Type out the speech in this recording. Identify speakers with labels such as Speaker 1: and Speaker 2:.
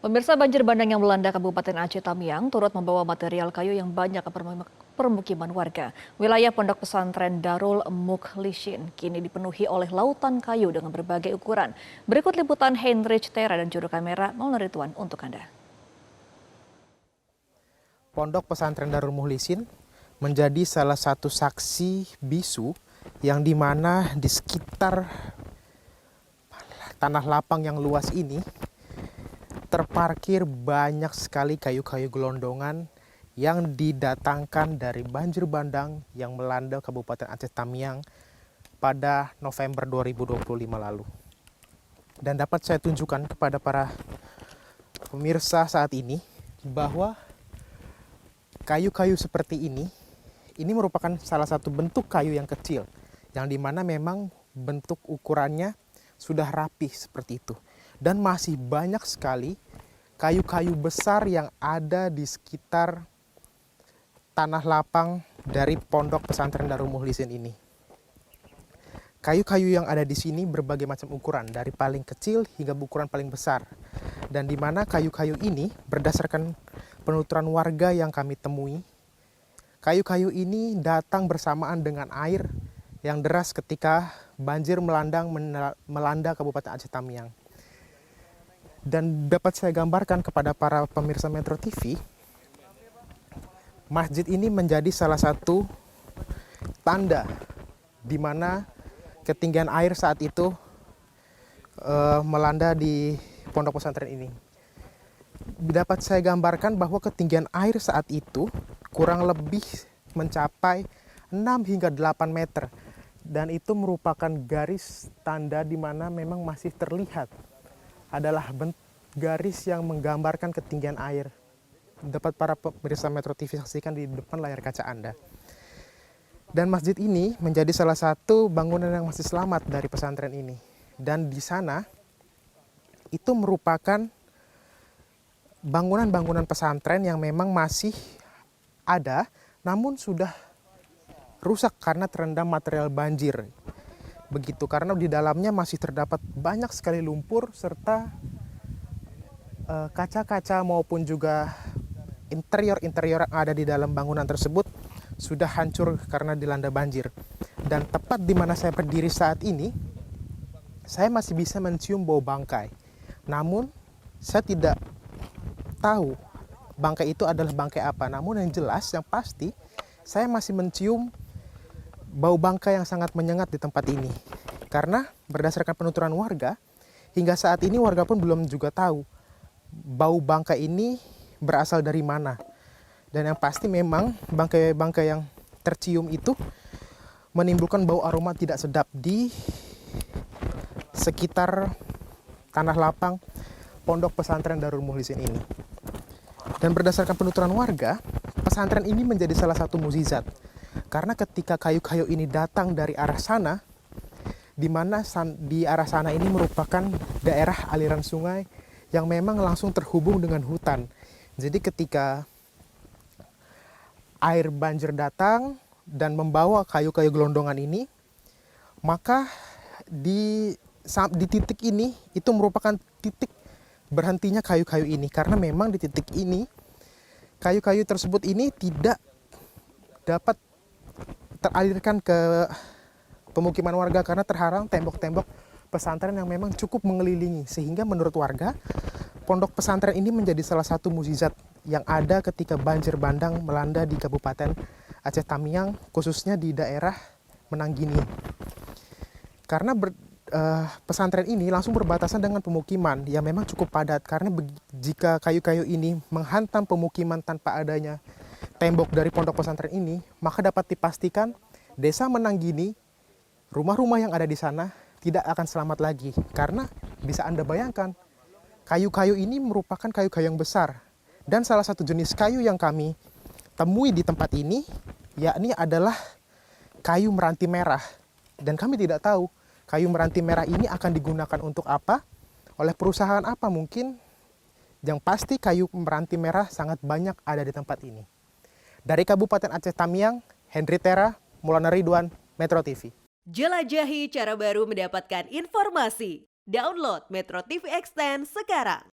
Speaker 1: Pemirsa, banjir bandang yang melanda Kabupaten Aceh Tamiang turut membawa material kayu yang banyak ke permukiman warga. Wilayah Pondok Pesantren Darul Mukhlisin kini dipenuhi oleh lautan kayu dengan berbagai ukuran. Berikut liputan Heinrich Tera dan juru kamera Maulana Ridwan untuk Anda.
Speaker 2: Pondok Pesantren Darul Mukhlisin menjadi salah satu saksi bisu yang dimana di sekitar tanah lapang yang luas ini terparkir banyak sekali kayu-kayu gelondongan yang didatangkan dari banjir bandang yang melanda Kabupaten Aceh Tamiang pada November 2025 lalu. Dan dapat saya tunjukkan kepada para pemirsa saat ini bahwa kayu-kayu seperti ini merupakan salah satu bentuk kayu yang kecil, yang dimana memang bentuk ukurannya sudah rapih seperti itu. Dan masih banyak sekali kayu-kayu besar yang ada di sekitar tanah lapang dari Pondok Pesantren Darul Mukhlisin ini. Kayu-kayu yang ada di sini berbagai macam ukuran, dari paling kecil hingga ukuran paling besar. Dan di mana kayu-kayu ini berdasarkan penuturan warga yang kami temui, kayu-kayu ini datang bersamaan dengan air yang deras ketika banjir melanda Kabupaten Aceh Tamiang. Dan dapat saya gambarkan kepada para pemirsa Metro TV, masjid ini menjadi salah satu tanda di mana ketinggian air saat itu melanda di pondok pesantren ini. Dapat saya gambarkan bahwa ketinggian air saat itu kurang lebih mencapai 6 hingga 8 meter. Dan itu merupakan garis tanda di mana memang masih terlihat adalah garis yang menggambarkan ketinggian air. Dapat para pemirsa Metro TV saksikan di depan layar kaca Anda. Dan masjid ini menjadi salah satu bangunan yang masih selamat dari pesantren ini. Dan di sana itu merupakan bangunan-bangunan pesantren yang memang masih ada, namun sudah rusak karena terendam material banjir. Begitu, karena di dalamnya masih terdapat banyak sekali lumpur serta kaca-kaca maupun juga interior-interior yang ada di dalam bangunan tersebut sudah hancur karena dilanda banjir. Dan tepat di mana saya berdiri saat ini, saya masih bisa mencium bau bangkai. Namun, saya tidak tahu bangkai itu adalah bangkai apa. Namun yang jelas, yang pasti, saya masih mencium bau bangkai yang sangat menyengat di tempat ini. Karena berdasarkan penuturan warga, hingga saat ini warga pun belum juga tahu bau bangkai ini berasal dari mana. Dan yang pasti memang bangkai-bangkai yang tercium itu menimbulkan bau aroma tidak sedap di sekitar tanah lapang Pondok Pesantren Darul Mukhlisin ini. Dan berdasarkan penuturan warga, pesantren ini menjadi salah satu mukjizat. Karena ketika kayu-kayu ini datang dari arah sana, di mana di arah sana ini merupakan daerah aliran sungai yang memang langsung terhubung dengan hutan. Jadi ketika air banjir datang dan membawa kayu-kayu gelondongan ini, maka di titik ini itu merupakan titik berhentinya kayu-kayu ini. Karena memang di titik ini, kayu-kayu tersebut ini tidak dapat teralirkan ke pemukiman warga karena terhalang tembok-tembok pesantren yang memang cukup mengelilingi. Sehingga menurut warga, pondok pesantren ini menjadi salah satu mukjizat yang ada ketika banjir bandang melanda di Kabupaten Aceh Tamiang, khususnya di daerah Menanggini. Karena pesantren ini langsung berbatasan dengan pemukiman yang memang cukup padat. Karena jika kayu-kayu ini menghantam pemukiman tanpa adanya tembok dari pondok pesantren ini, maka dapat dipastikan desa Menanggini, rumah-rumah yang ada di sana tidak akan selamat lagi. Karena bisa Anda bayangkan, kayu-kayu ini merupakan kayu-kayu yang besar. Dan salah satu jenis kayu yang kami temui di tempat ini, yakni adalah kayu meranti merah. Dan kami tidak tahu kayu meranti merah ini akan digunakan untuk apa, oleh perusahaan apa mungkin. Yang pasti kayu meranti merah sangat banyak ada di tempat ini. Dari Kabupaten Aceh Tamiang, Heinrich Tera, Maulana Ridwan, Metro TV.
Speaker 3: Jelajahi cara baru mendapatkan informasi. Download Metro TV Extend sekarang.